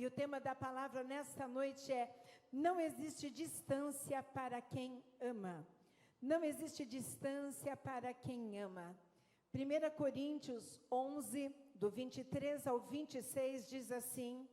e o tema da palavra nesta noite é: não existe distância para quem ama. Não existe distância para quem ama. 1 Coríntios 11, do 23 ao 26, diz assim: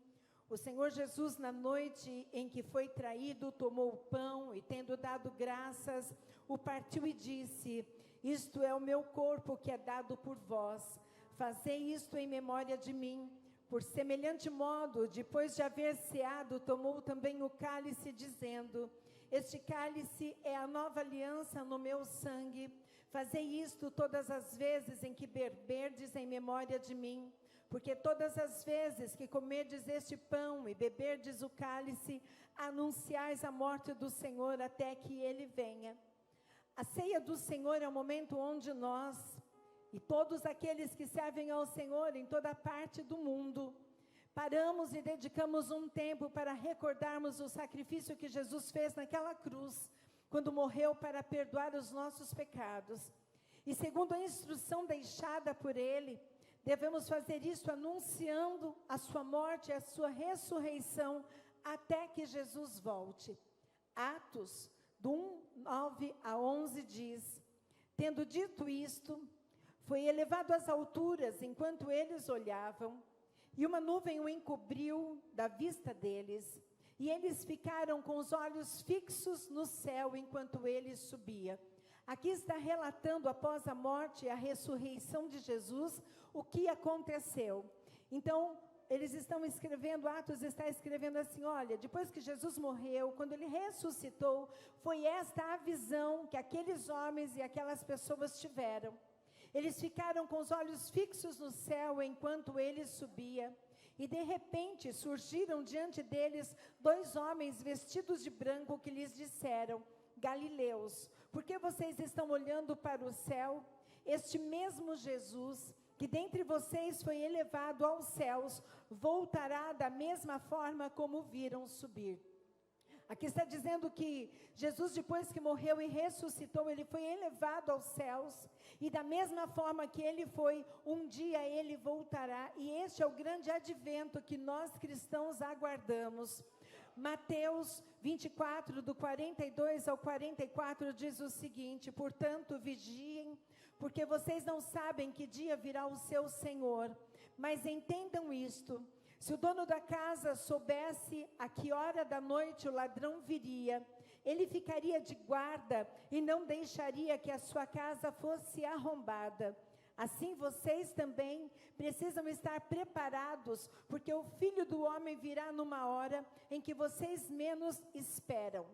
o Senhor Jesus, na noite em que foi traído, tomou o pão e, tendo dado graças, o partiu e disse: isto é o meu corpo que é dado por vós. Fazei isto em memória de mim. Por semelhante modo, depois de haver ceado, tomou também o cálice, dizendo: este cálice é a nova aliança no meu sangue. Fazei isto todas as vezes em que beberdes em memória de mim. Porque todas as vezes que comerdes este pão e beberdes o cálice, anunciais a morte do Senhor até que Ele venha. A ceia do Senhor é o momento onde nós e todos aqueles que servem ao Senhor em toda parte do mundo paramos e dedicamos um tempo para recordarmos o sacrifício que Jesus fez naquela cruz, quando morreu para perdoar os nossos pecados. E segundo a instrução deixada por Ele, devemos fazer isso anunciando a sua morte e a sua ressurreição até que Jesus volte. Atos, do 1, 9 a 11 diz: tendo dito isto, foi elevado às alturas enquanto eles olhavam, e uma nuvem o encobriu da vista deles, e eles ficaram com os olhos fixos no céu enquanto ele subia. Aqui está relatando, após a morte e a ressurreição de Jesus, o que aconteceu. Então, eles estão escrevendo, Atos está escrevendo assim: olha, depois que Jesus morreu, quando ele ressuscitou, foi esta a visão que aqueles homens e aquelas pessoas tiveram. Eles ficaram com os olhos fixos no céu enquanto ele subia, e de repente surgiram diante deles 2 homens vestidos de branco que lhes disseram: Galileus, por que vocês estão olhando para o céu? Este mesmo Jesus, que dentre vocês foi elevado aos céus, voltará da mesma forma como o viram subir. Aqui está dizendo que Jesus, depois que morreu e ressuscitou, ele foi elevado aos céus, e da mesma forma que ele foi, um dia ele voltará, e este é o grande advento que nós cristãos aguardamos. Mateus 24, do 42 ao 44, diz o seguinte: portanto, vigiem, porque vocês não sabem que dia virá o seu Senhor, mas entendam isto: se o dono da casa soubesse a que hora da noite o ladrão viria, ele ficaria de guarda e não deixaria que a sua casa fosse arrombada. Assim vocês também precisam estar preparados, porque o Filho do Homem virá numa hora em que vocês menos esperam.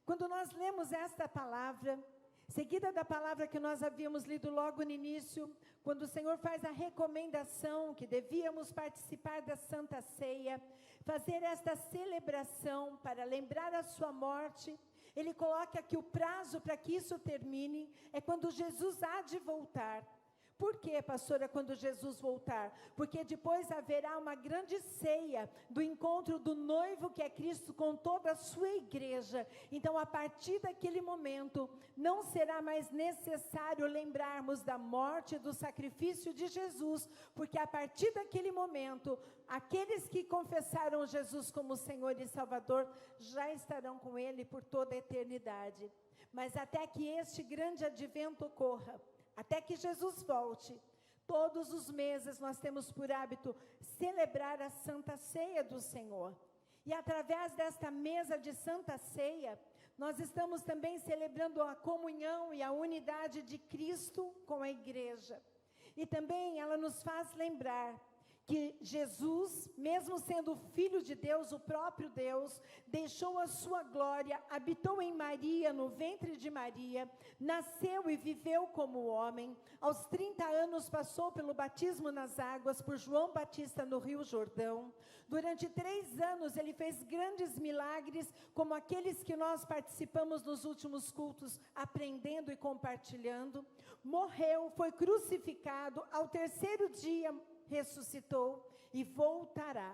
Quando nós lemos esta palavra, seguida da palavra que nós havíamos lido logo no início, quando o Senhor faz a recomendação que devíamos participar da Santa Ceia, fazer esta celebração para lembrar a sua morte, Ele coloca que o prazo para que isso termine é quando Jesus há de voltar. Por quê, pastora, quando Jesus voltar? Porque depois haverá uma grande ceia do encontro do noivo que é Cristo com toda a sua igreja. Então, a partir daquele momento, não será mais necessário lembrarmos da morte e do sacrifício de Jesus, porque a partir daquele momento, aqueles que confessaram Jesus como Senhor e Salvador, já estarão com Ele por toda a eternidade. Mas até que este grande advento ocorra, até que Jesus volte, todos os meses nós temos por hábito celebrar a Santa Ceia do Senhor. E através desta mesa de Santa Ceia, nós estamos também celebrando a comunhão e a unidade de Cristo com a igreja. E também ela nos faz lembrar que Jesus, mesmo sendo Filho de Deus, o próprio Deus, deixou a sua glória, habitou em Maria, no ventre de Maria, nasceu e viveu como homem, aos 30 anos passou pelo batismo nas águas, por João Batista no Rio Jordão, durante 3 anos ele fez grandes milagres, como aqueles que nós participamos nos últimos cultos, aprendendo e compartilhando, morreu, foi crucificado, ao 3º dia, ressuscitou e voltará.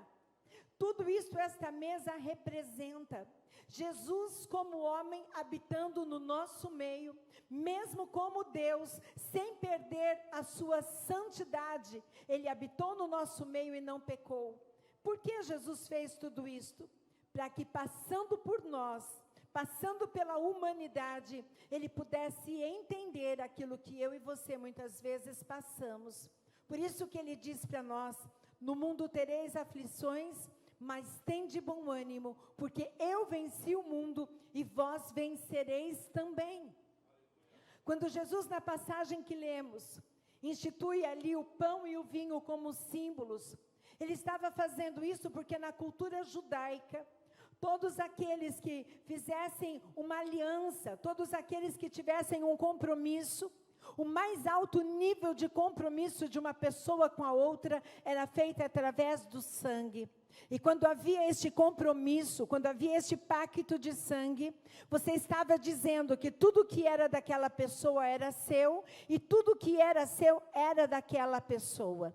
Tudo isso esta mesa representa. Jesus como homem habitando no nosso meio, mesmo como Deus, sem perder a sua santidade, Ele habitou no nosso meio e não pecou. Por que Jesus fez tudo isto? Para que passando por nós, passando pela humanidade, Ele pudesse entender aquilo que eu e você muitas vezes passamos. Por isso que Ele diz para nós, no mundo tereis aflições, mas tende bom ânimo, porque eu venci o mundo e vós vencereis também. Quando Jesus, na passagem que lemos, institui ali o pão e o vinho como símbolos, Ele estava fazendo isso porque na cultura judaica, todos aqueles que fizessem uma aliança, todos aqueles que tivessem um compromisso, o mais alto nível de compromisso de uma pessoa com a outra era feito através do sangue. E quando havia este compromisso, quando havia este pacto de sangue, você estava dizendo que tudo que era daquela pessoa era seu, e tudo que era seu era daquela pessoa.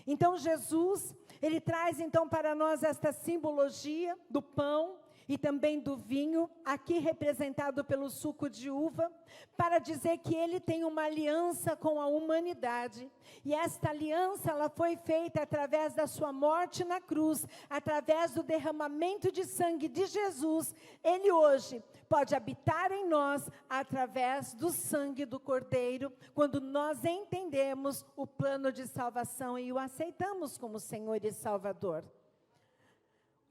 Então Jesus, Ele traz então para nós esta simbologia do pão e também do vinho, aqui representado pelo suco de uva, para dizer que Ele tem uma aliança com a humanidade. E esta aliança, ela foi feita através da sua morte na cruz, através do derramamento de sangue de Jesus. Ele hoje pode habitar em nós, através do sangue do Cordeiro, quando nós entendemos o plano de salvação e o aceitamos como Senhor e Salvador.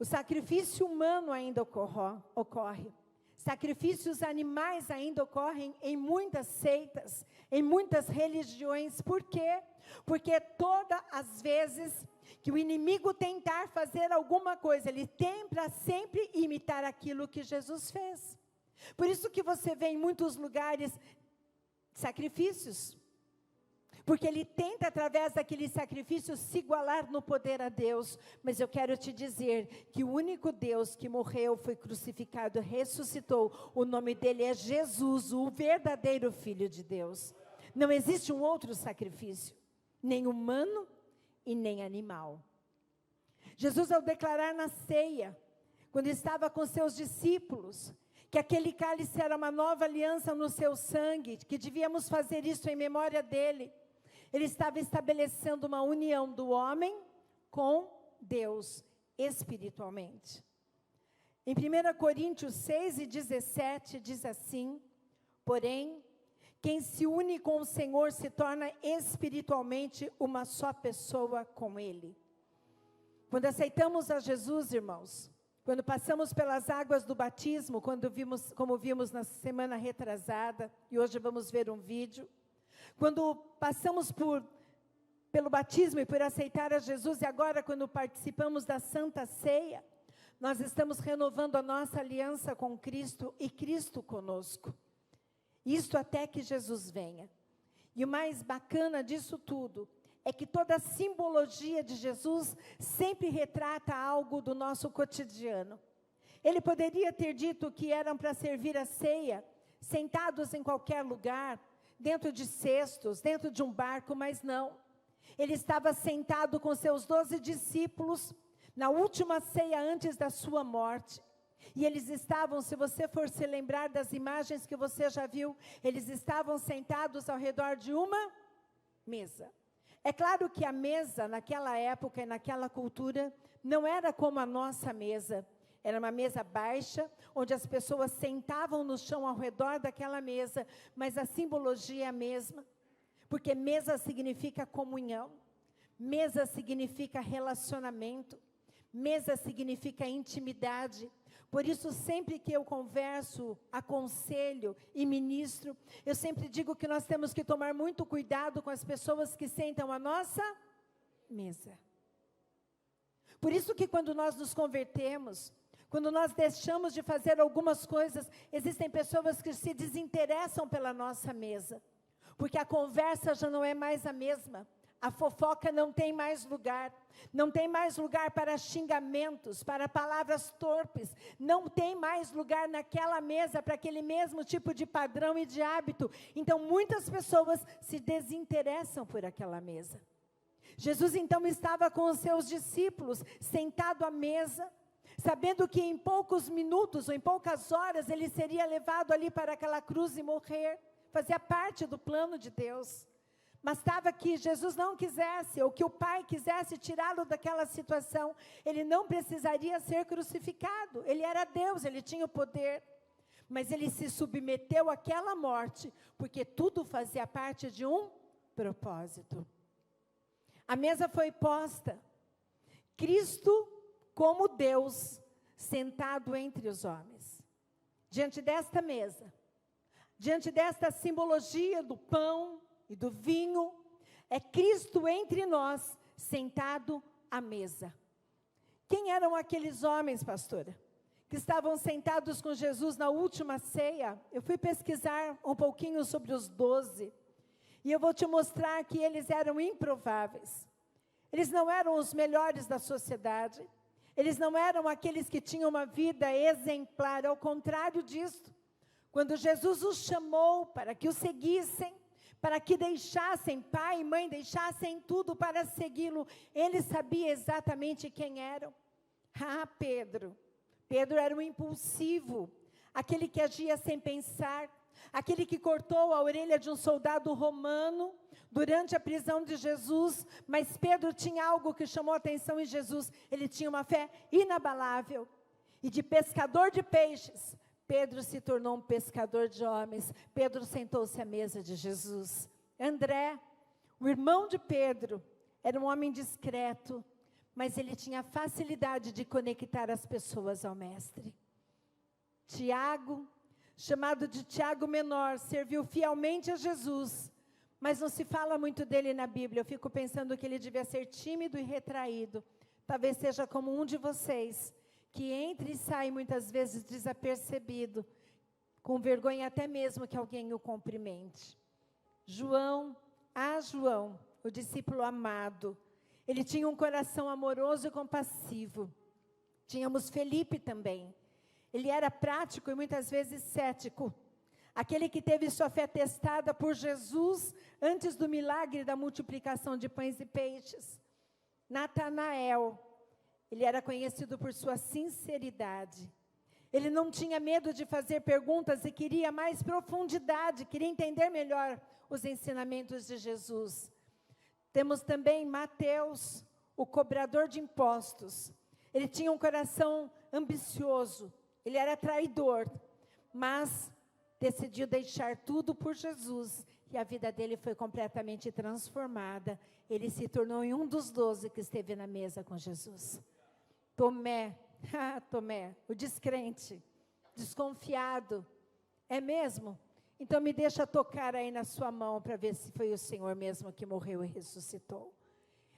O sacrifício humano ainda ocorre. Sacrifícios animais ainda ocorrem em muitas seitas, em muitas religiões. Por quê? Porque todas as vezes que o inimigo tentar fazer alguma coisa, ele tenta sempre imitar aquilo que Jesus fez. Por isso que você vê em muitos lugares sacrifícios. Porque ele tenta, através daquele sacrifício, se igualar no poder a Deus. Mas eu quero te dizer que o único Deus que morreu, foi crucificado, ressuscitou. O nome dele é Jesus, o verdadeiro Filho de Deus. Não existe um outro sacrifício, nem humano e nem animal. Jesus, ao declarar na ceia, quando estava com seus discípulos, que aquele cálice era uma nova aliança no seu sangue, que devíamos fazer isso em memória dele, Ele estava estabelecendo uma união do homem com Deus, espiritualmente. Em 1 Coríntios 6:17 diz assim: porém, quem se une com o Senhor se torna espiritualmente uma só pessoa com Ele. Quando aceitamos a Jesus, irmãos, quando passamos pelas águas do batismo, como vimos na semana retrasada, e hoje vamos ver um vídeo, quando passamos pelo batismo e por aceitar a Jesus, e agora quando participamos da Santa Ceia, nós estamos renovando a nossa aliança com Cristo e Cristo conosco. Isto até que Jesus venha. E o mais bacana disso tudo é que toda a simbologia de Jesus sempre retrata algo do nosso cotidiano. Ele poderia ter dito que eram para servir a ceia, sentados em qualquer lugar, dentro de cestos, dentro de um barco, mas não. Ele estava sentado com seus 12 discípulos, na última ceia antes da sua morte. E eles estavam, se você for se lembrar das imagens que você já viu, eles estavam sentados ao redor de uma mesa. É claro que a mesa, naquela época e naquela cultura, não era como a nossa mesa. Era uma mesa baixa, onde as pessoas sentavam no chão ao redor daquela mesa, mas a simbologia é a mesma, porque mesa significa comunhão, mesa significa relacionamento, mesa significa intimidade. Por isso, sempre que eu converso, aconselho e ministro, eu sempre digo que nós temos que tomar muito cuidado com as pessoas que sentam à nossa mesa. Por isso que quando nós nos convertemos, quando nós deixamos de fazer algumas coisas, existem pessoas que se desinteressam pela nossa mesa, porque a conversa já não é mais a mesma, a fofoca não tem mais lugar, não tem mais lugar para xingamentos, para palavras torpes, não tem mais lugar naquela mesa para aquele mesmo tipo de padrão e de hábito. Então muitas pessoas se desinteressam por aquela mesa. Jesus então estava com os seus discípulos, sentado à mesa, sabendo que em poucos minutos ou em poucas horas ele seria levado ali para aquela cruz e morrer. Fazia parte do plano de Deus. Bastava que Jesus não quisesse, ou que o Pai quisesse tirá-lo daquela situação, ele não precisaria ser crucificado. Ele era Deus, ele tinha o poder. Mas ele se submeteu àquela morte, porque tudo fazia parte de um propósito. A mesa foi posta. Cristo, como Deus, sentado entre os homens. Diante desta mesa, diante desta simbologia do pão e do vinho, é Cristo entre nós, sentado à mesa. Quem eram aqueles homens, pastora, que estavam sentados com Jesus na última ceia? Eu fui pesquisar um pouquinho sobre os 12, e eu vou te mostrar que eles eram improváveis. Eles não eram os melhores da sociedade, eles não eram aqueles que tinham uma vida exemplar, ao contrário disso. Quando Jesus os chamou para que o seguissem, para que deixassem pai e mãe, deixassem tudo para segui-lo, ele sabia exatamente quem eram. Pedro. Pedro era um impulsivo, aquele que agia sem pensar, aquele que cortou a orelha de um soldado romano durante a prisão de Jesus. Mas Pedro tinha algo que chamou a atenção em Jesus. Ele tinha uma fé inabalável. E de pescador de peixes, Pedro se tornou um pescador de homens. Pedro sentou-se à mesa de Jesus. André, o irmão de Pedro, era um homem discreto, mas ele tinha facilidade de conectar as pessoas ao Mestre. Tiago, chamado de Tiago Menor, serviu fielmente a Jesus, mas não se fala muito dele na Bíblia. Eu fico pensando que ele devia ser tímido e retraído. Talvez seja como um de vocês, que entra e sai muitas vezes desapercebido, com vergonha até mesmo que alguém o cumprimente. João, o discípulo amado, ele tinha um coração amoroso e compassivo. Tínhamos Felipe também. Ele era prático e muitas vezes cético. Aquele que teve sua fé testada por Jesus antes do milagre da multiplicação de pães e peixes. Natanael, ele era conhecido por sua sinceridade. Ele não tinha medo de fazer perguntas e queria mais profundidade, queria entender melhor os ensinamentos de Jesus. Temos também Mateus, o cobrador de impostos. Ele tinha um coração ambicioso, ele era traidor, mas decidiu deixar tudo por Jesus, e a vida dele foi completamente transformada. Ele se tornou um dos 12 que esteve na mesa com Jesus. Tomé, o descrente, desconfiado. É mesmo? Então me deixa tocar aí na sua mão para ver se foi o Senhor mesmo que morreu e ressuscitou.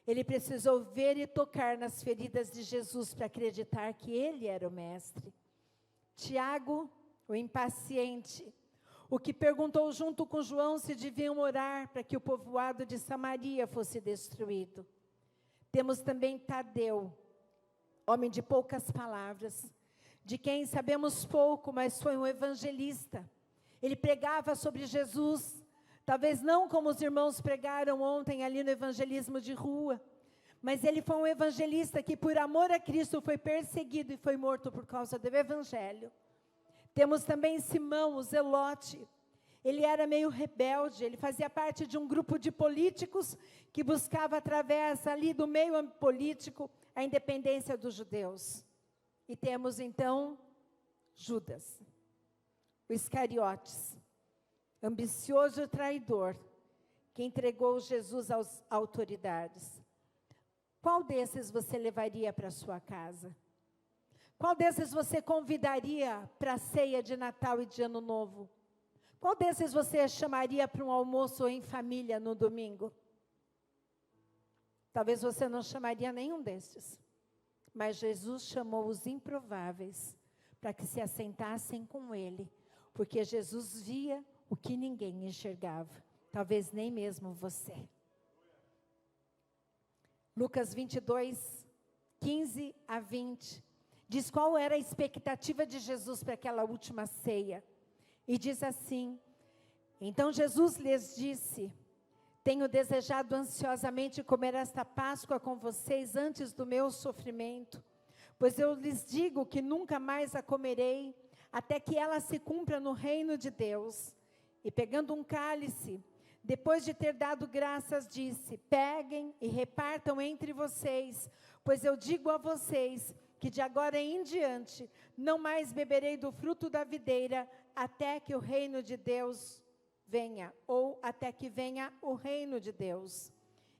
Ele precisou ver e tocar nas feridas de Jesus para acreditar que ele era o Mestre. Tiago, o impaciente, o que perguntou junto com João se deviam orar para que o povoado de Samaria fosse destruído. Temos também Tadeu, homem de poucas palavras, de quem sabemos pouco, mas foi um evangelista. Ele pregava sobre Jesus, talvez não como os irmãos pregaram ontem ali no evangelismo de rua, mas ele foi um evangelista que por amor a Cristo foi perseguido e foi morto por causa do evangelho. Temos também Simão, o zelote. Ele era meio rebelde, ele fazia parte de um grupo de políticos que buscava através ali do meio político a independência dos judeus. E temos então Judas, o Iscariotes, ambicioso e traidor, que entregou Jesus às autoridades. Qual desses você levaria para a sua casa? Qual desses você convidaria para a ceia de Natal e de Ano Novo? Qual desses você chamaria para um almoço em família no domingo? Talvez você não chamaria nenhum desses. Mas Jesus chamou os improváveis para que se assentassem com ele, porque Jesus via o que ninguém enxergava, talvez nem mesmo você. Lucas 22, 15 a 20, diz qual era a expectativa de Jesus para aquela última ceia. E diz assim: então Jesus lhes disse: tenho desejado ansiosamente comer esta Páscoa com vocês antes do meu sofrimento, pois eu lhes digo que nunca mais a comerei, até que ela se cumpra no reino de Deus. E pegando um cálice, Depois de ter dado graças, disse: peguem e repartam entre vocês, pois eu digo a vocês que de agora em diante não mais beberei do fruto da videira até que o reino de Deus venha, ou até que venha o reino de Deus.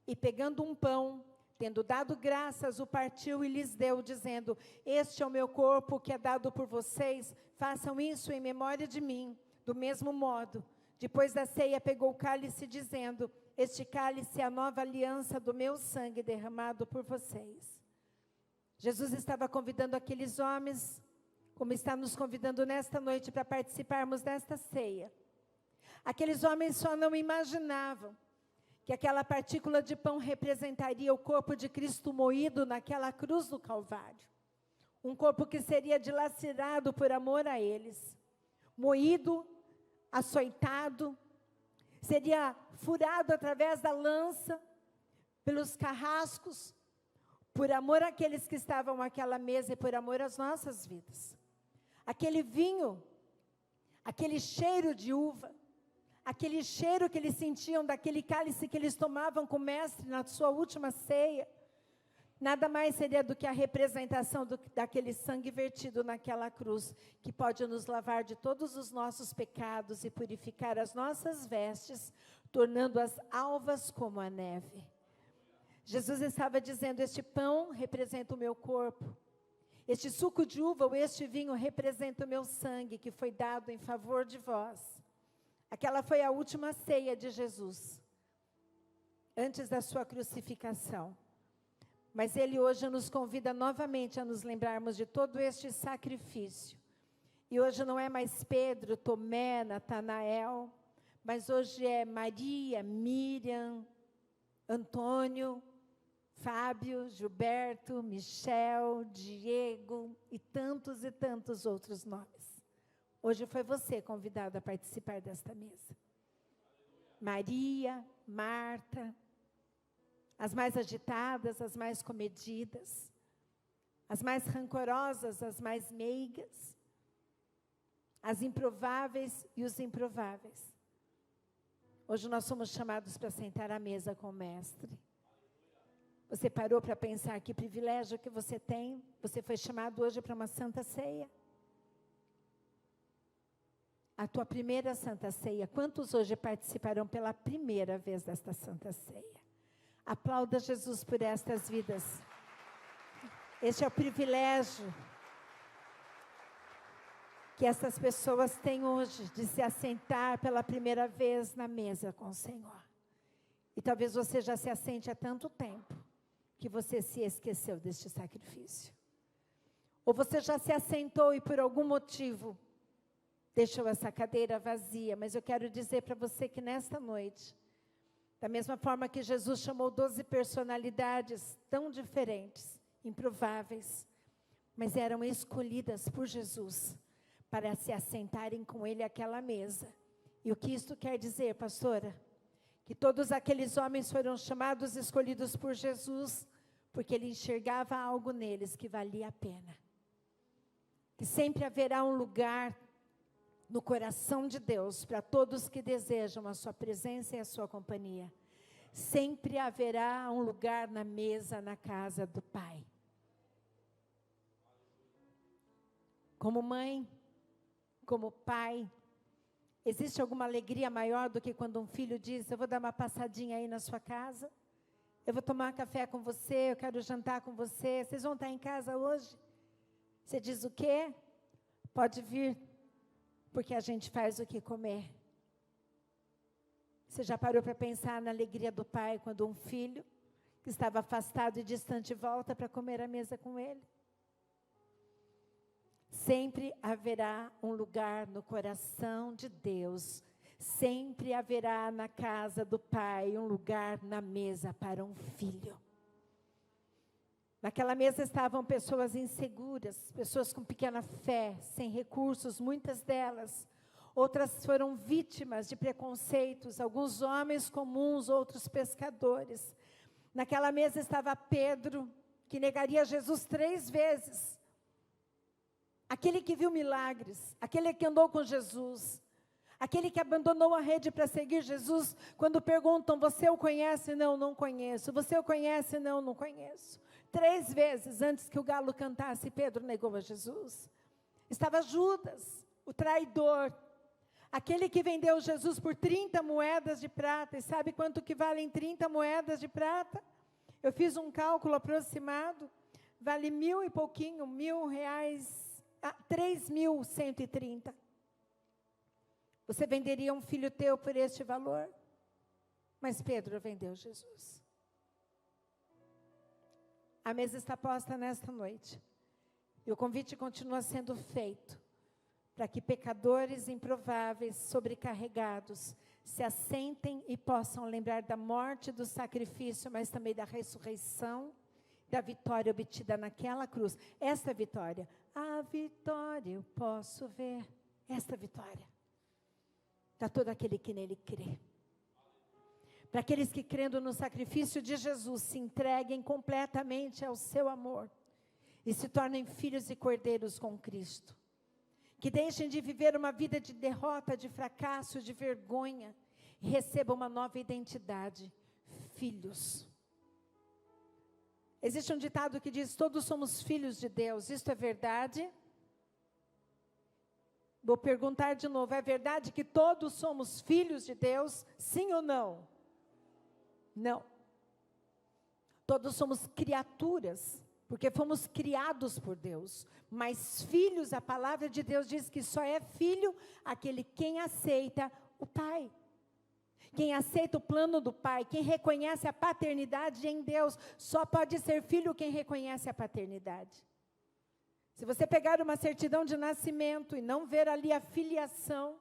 E pegando um pão, tendo dado graças, o partiu e lhes deu, dizendo: este é o meu corpo que é dado por vocês, façam isso em memória de mim. Do mesmo modo, depois da ceia, pegou o cálice, dizendo: este cálice é a nova aliança do meu sangue derramado por vocês. Jesus estava convidando aqueles homens, como está nos convidando nesta noite, para participarmos desta ceia. Aqueles homens só não imaginavam que aquela partícula de pão representaria o corpo de Cristo moído naquela cruz do Calvário. Um corpo que seria dilacerado por amor a eles, moído, açoitado, seria furado através da lança, pelos carrascos, por amor àqueles que estavam àquela mesa e por amor às nossas vidas. Aquele vinho, aquele cheiro de uva, aquele cheiro que eles sentiam daquele cálice que eles tomavam com o mestre na sua última ceia, nada mais seria do que a representação daquele sangue vertido naquela cruz, que pode nos lavar de todos os nossos pecados e purificar as nossas vestes, tornando-as alvas como a neve. Jesus estava dizendo: este pão representa o meu corpo, este suco de uva ou este vinho representa o meu sangue, que foi dado em favor de vós. Aquela foi a última ceia de Jesus, antes da sua crucificação. Mas Ele hoje nos convida novamente a nos lembrarmos de todo este sacrifício. E hoje não é mais Pedro, Tomé, Natanael, mas hoje é Maria, Miriam, Antônio, Fábio, Gilberto, Michel, Diego e tantos outros nomes. Hoje foi você convidado a participar desta mesa. Maria, Marta, as mais agitadas, as mais comedidas, as mais rancorosas, as mais meigas, as improváveis e os improváveis. Hoje nós somos chamados para sentar à mesa com o Mestre. Você parou para pensar que privilégio que você tem? Você foi chamado hoje para uma santa ceia. A tua primeira santa ceia. Quantos hoje participarão pela primeira vez desta santa ceia? Aplauda Jesus por estas vidas. Este é o privilégio que essas pessoas têm hoje, de se assentar pela primeira vez na mesa com o Senhor. E talvez você já se assente há tanto tempo, que você se esqueceu deste sacrifício. Ou você já se assentou e por algum motivo deixou essa cadeira vazia. Mas eu quero dizer para você que nesta noite, da mesma forma que Jesus chamou 12 personalidades tão diferentes, improváveis, mas eram escolhidas por Jesus para se assentarem com Ele àquela mesa. E o que isto quer dizer, pastora? Que todos aqueles homens foram chamados, escolhidos por Jesus, porque Ele enxergava algo neles que valia a pena. Que sempre haverá um lugar no coração de Deus para todos que desejam a sua presença e a sua companhia. Sempre haverá um lugar na mesa, na casa do Pai. Como mãe, como pai, existe alguma alegria maior do que quando um filho diz: eu vou dar uma passadinha aí na sua casa, eu vou tomar café com você, eu quero jantar com você, vocês vão estar em casa hoje? Você diz o quê? Pode vir, porque a gente faz o que comer. Você já parou para pensar na alegria do pai quando um filho que estava afastado e distante volta para comer à mesa com ele? Sempre haverá um lugar no coração de Deus, sempre haverá na casa do Pai um lugar na mesa para um filho. Naquela mesa estavam pessoas inseguras, pessoas com pequena fé, sem recursos, muitas delas. Outras foram vítimas de preconceitos, alguns homens comuns, outros pescadores. Naquela mesa estava Pedro, que negaria Jesus 3 vezes. Aquele que viu milagres, aquele que andou com Jesus, Aquele que abandonou a rede para seguir Jesus, quando perguntam, você o conhece? Não, não conheço. Você o conhece? Não, não conheço. 3 vezes antes que o galo cantasse, Pedro negou a Jesus. Estava Judas, o traidor, aquele que vendeu Jesus por 30 moedas de prata. E sabe quanto que valem 30 moedas de prata? Eu fiz um cálculo aproximado, vale 1.000 e pouquinho, R$1.000, 3.130. Você venderia um filho teu por este valor? Mas Pedro vendeu Jesus. A mesa está posta nesta noite. E o convite continua sendo feito para que pecadores improváveis, sobrecarregados, se assentem e possam lembrar da morte, do sacrifício, mas também da ressurreição, da vitória obtida naquela cruz. Esta vitória, a vitória eu posso ver. Esta vitória. Para todo aquele que nele crê. Para aqueles que, crendo no sacrifício de Jesus, se entreguem completamente ao seu amor e se tornem filhos e cordeiros com Cristo. Que deixem de viver uma vida de derrota, de fracasso, de vergonha e recebam uma nova identidade, filhos. Existe um ditado que diz, todos somos filhos de Deus. Isto é verdade? Vou perguntar de novo, é verdade que todos somos filhos de Deus? Sim ou não? Não. Todos somos criaturas, porque fomos criados por Deus. Mas filhos, a palavra de Deus diz que só é filho aquele quem aceita o Pai. Quem aceita o plano do Pai, quem reconhece a paternidade em Deus, só pode ser filho quem reconhece a paternidade. Se você pegar uma certidão de nascimento e não ver ali a filiação,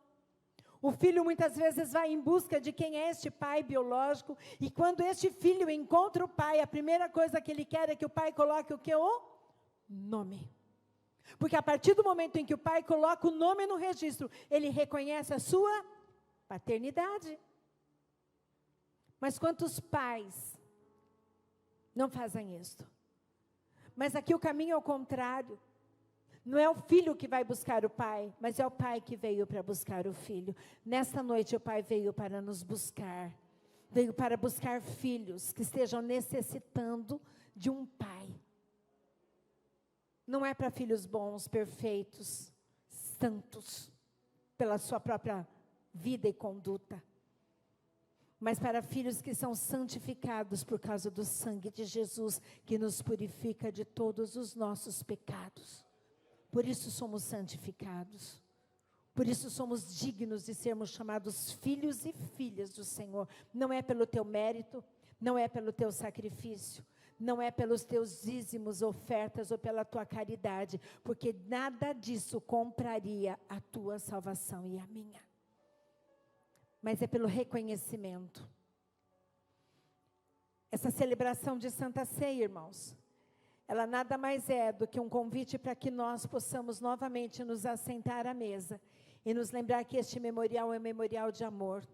o filho muitas vezes vai em busca de quem é este pai biológico, e quando este filho encontra o pai, a primeira coisa que ele quer é que o pai coloque o quê? O nome. Porque a partir do momento em que o pai coloca o nome no registro, ele reconhece a sua paternidade. Mas quantos pais não fazem isso? Mas aqui o caminho é o contrário. Não é o filho que vai buscar o pai, mas é o pai que veio para buscar o filho. Nesta noite o pai veio para nos buscar. Veio para buscar filhos que estejam necessitando de um pai. Não é para filhos bons, perfeitos, santos, pela sua própria vida e conduta. Mas para filhos que são santificados por causa do sangue de Jesus, que nos purifica de todos os nossos pecados. Por isso somos santificados. Por isso somos dignos de sermos chamados filhos e filhas do Senhor. Não é pelo teu mérito, não é pelo teu sacrifício, não é pelos teus dízimos, ofertas ou pela tua caridade, porque nada disso compraria a tua salvação e a minha. Mas é pelo reconhecimento. Essa celebração de Santa Ceia, irmãos, ela nada mais é do que um convite para que nós possamos novamente nos assentar à mesa e nos lembrar que este memorial é um memorial de amor.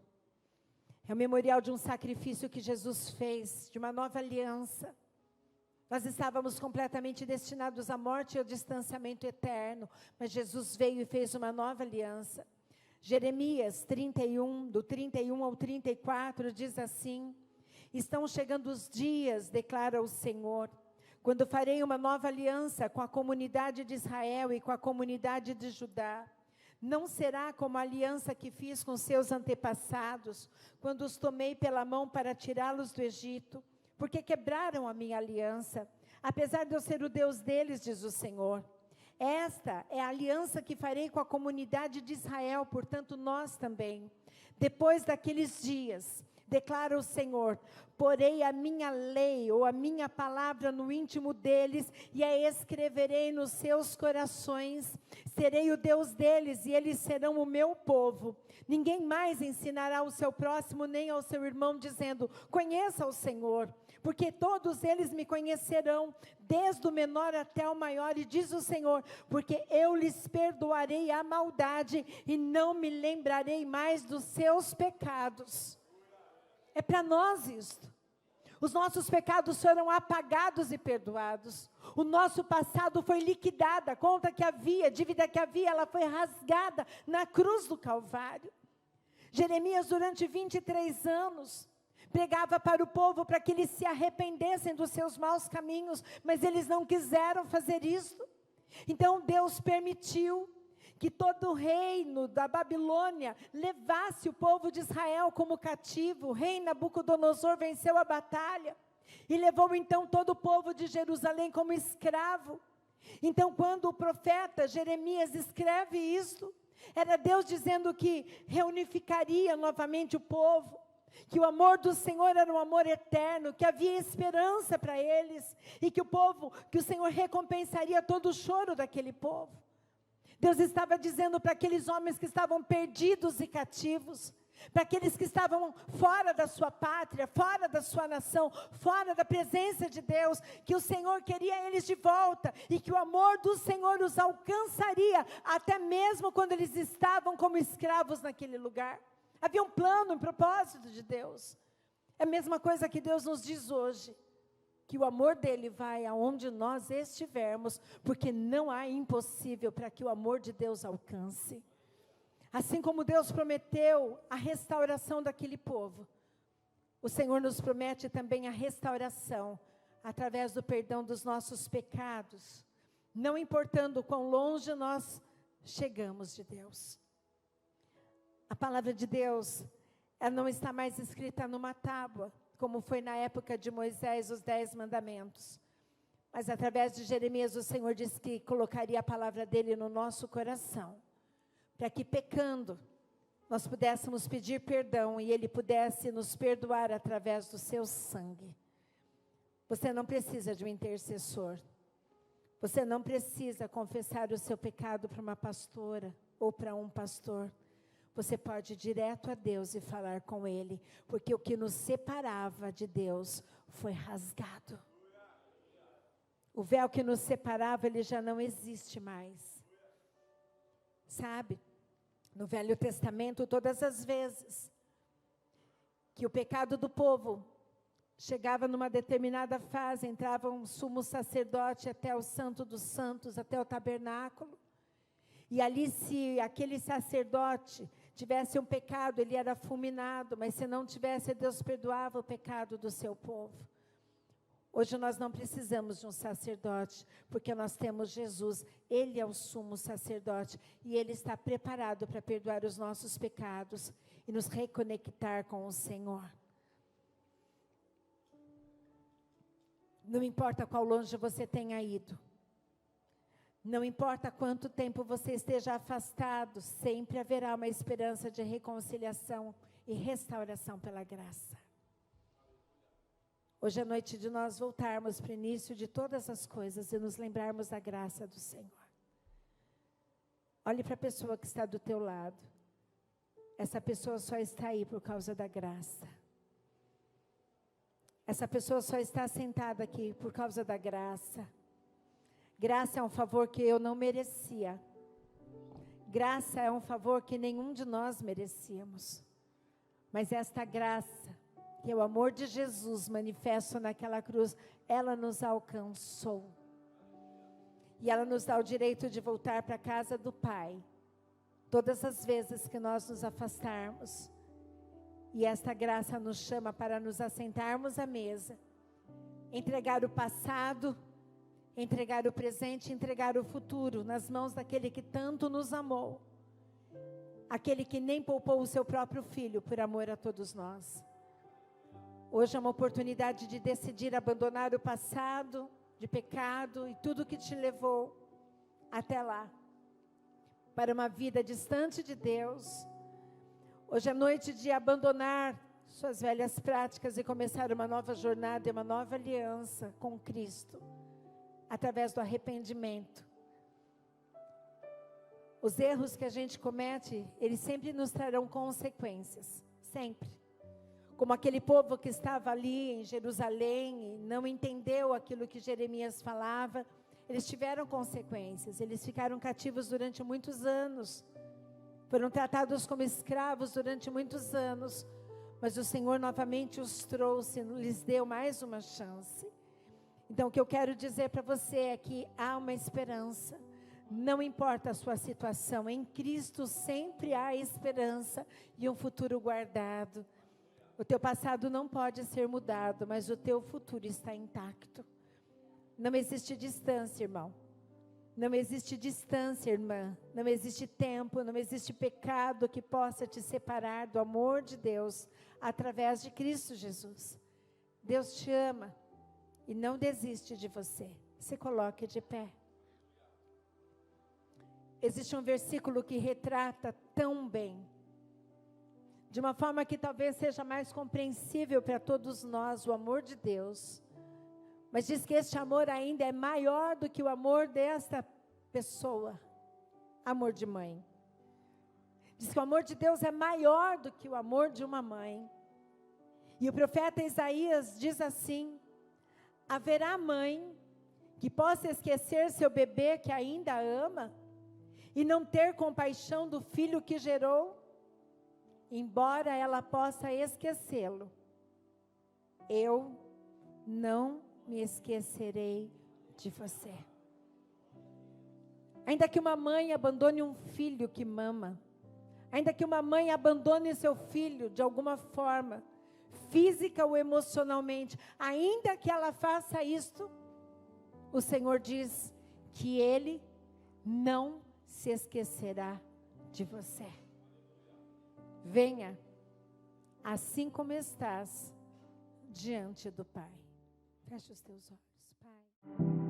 É um memorial de um sacrifício que Jesus fez, de uma nova aliança. Nós estávamos completamente destinados à morte e ao distanciamento eterno, mas Jesus veio e fez uma nova aliança. Jeremias 31, do 31 ao 34, diz assim: estão chegando os dias, declara o Senhor, quando farei uma nova aliança com a comunidade de Israel e com a comunidade de Judá. Não será como a aliança que fiz com seus antepassados, quando os tomei pela mão para tirá-los do Egito, porque quebraram a minha aliança, apesar de eu ser o Deus deles, diz o Senhor. Esta é a aliança que farei com a comunidade de Israel, portanto nós também. Depois daqueles dias, declara o Senhor, porei a minha lei ou a minha palavra no íntimo deles e a escreverei nos seus corações. Serei o Deus deles e eles serão o meu povo. Ninguém mais ensinará ao seu próximo nem ao seu irmão dizendo, conheça o Senhor, porque todos eles me conhecerão, desde o menor até o maior, e diz o Senhor, porque eu lhes perdoarei a maldade e não me lembrarei mais dos seus pecados. É para nós isto. Os nossos pecados foram apagados e perdoados. O nosso passado foi liquidado, a conta que havia, a dívida que havia, ela foi rasgada na cruz do Calvário. Jeremias, durante 23 anos, pregava para o povo para que eles se arrependessem dos seus maus caminhos, mas eles não quiseram fazer isso. Então Deus permitiu que todo o reino da Babilônia levasse o povo de Israel como cativo. O rei Nabucodonosor venceu a batalha e levou então todo o povo de Jerusalém como escravo. Então, quando o profeta Jeremias escreve isso, era Deus dizendo que reunificaria novamente o povo, que o amor do Senhor era um amor eterno, que havia esperança para eles, e que o Senhor recompensaria todo o choro daquele povo. Deus estava dizendo para aqueles homens que estavam perdidos e cativos, para aqueles que estavam fora da sua pátria, fora da sua nação, fora da presença de Deus, que o Senhor queria eles de volta, e que o amor do Senhor os alcançaria, até mesmo quando eles estavam como escravos naquele lugar. Havia um plano, um propósito de Deus. É a mesma coisa que Deus nos diz hoje, que o amor dele vai aonde nós estivermos, porque não há impossível para que o amor de Deus alcance. Assim como Deus prometeu a restauração daquele povo, o Senhor nos promete também a restauração, através do perdão dos nossos pecados, não importando quão longe nós chegamos de Deus. A palavra de Deus, ela não está mais escrita numa tábua, como foi na época de Moisés, os 10 mandamentos. Mas através de Jeremias, o Senhor disse que colocaria a palavra dele no nosso coração, para que pecando, nós pudéssemos pedir perdão e ele pudesse nos perdoar através do seu sangue. Você não precisa de um intercessor. Você não precisa confessar o seu pecado para uma pastora ou para um pastor. Você pode ir direto a Deus e falar com Ele, porque o que nos separava de Deus foi rasgado. O véu que nos separava, ele já não existe mais. Sabe, no Velho Testamento, todas as vezes que o pecado do povo chegava numa determinada fase, entrava um sumo sacerdote até o Santo dos Santos, até o tabernáculo, e ali, se aquele sacerdote tivesse um pecado, ele era fulminado, mas se não tivesse, Deus perdoava o pecado do seu povo. Hoje nós não precisamos de um sacerdote, porque nós temos Jesus. Ele é o sumo sacerdote, e Ele está preparado para perdoar os nossos pecados e nos reconectar com o Senhor. Não importa quão longe você tenha ido, não importa quanto tempo você esteja afastado, sempre haverá uma esperança de reconciliação e restauração pela graça. Hoje é noite de nós voltarmos para o início de todas as coisas e nos lembrarmos da graça do Senhor. Olhe para a pessoa que está do teu lado. Essa pessoa só está aí por causa da graça. Essa pessoa só está sentada aqui por causa da graça. Graça é um favor que eu não merecia. Graça é um favor que nenhum de nós merecíamos. Mas esta graça, que é o amor de Jesus manifesto naquela cruz, ela nos alcançou. E ela nos dá o direito de voltar para a casa do Pai, todas as vezes que nós nos afastarmos. E esta graça nos chama para nos assentarmos à mesa, entregar o passado, entregar o presente, entregar o futuro nas mãos daquele que tanto nos amou, aquele que nem poupou o seu próprio filho por amor a todos nós. Hoje é uma oportunidade de decidir abandonar o passado de pecado e tudo que te levou até lá, para uma vida distante de Deus. Hoje é noite de abandonar suas velhas práticas e começar uma nova jornada e uma nova aliança com Cristo, através do arrependimento. Os erros que a gente comete, eles sempre nos trarão consequências, sempre. Como aquele povo que estava ali em Jerusalém e não entendeu aquilo que Jeremias falava, eles tiveram consequências, eles ficaram cativos durante muitos anos, foram tratados como escravos durante muitos anos, mas o Senhor novamente os trouxe, lhes deu mais uma chance. Então o que eu quero dizer para você é que há uma esperança, Não importa a sua situação, em Cristo sempre há esperança e um futuro guardado. O teu passado não pode ser mudado, mas o teu futuro está intacto. Não existe distância, irmão. Não existe distância, irmã. Não existe tempo, não existe pecado que possa te separar do amor de Deus através de Cristo Jesus. Deus te ama e não desiste de você. Se coloque de pé. Existe um versículo que retrata tão bem, de uma forma que talvez seja mais compreensível para todos nós, o amor de Deus. Mas diz que este amor ainda é maior do que o amor desta pessoa, amor de mãe. Diz que o amor de Deus é maior do que o amor de uma mãe. E o profeta Isaías diz assim: haverá mãe que possa esquecer seu bebê que ainda ama e não ter compaixão do filho que gerou? Embora ela possa esquecê-lo, eu não me esquecerei de você. Ainda que uma mãe abandone um filho que mama, ainda que uma mãe abandone seu filho de alguma forma, física ou emocionalmente, ainda que ela faça isto, o Senhor diz que Ele não se esquecerá de você. Venha, assim como estás, diante do Pai. Feche os teus olhos, Pai.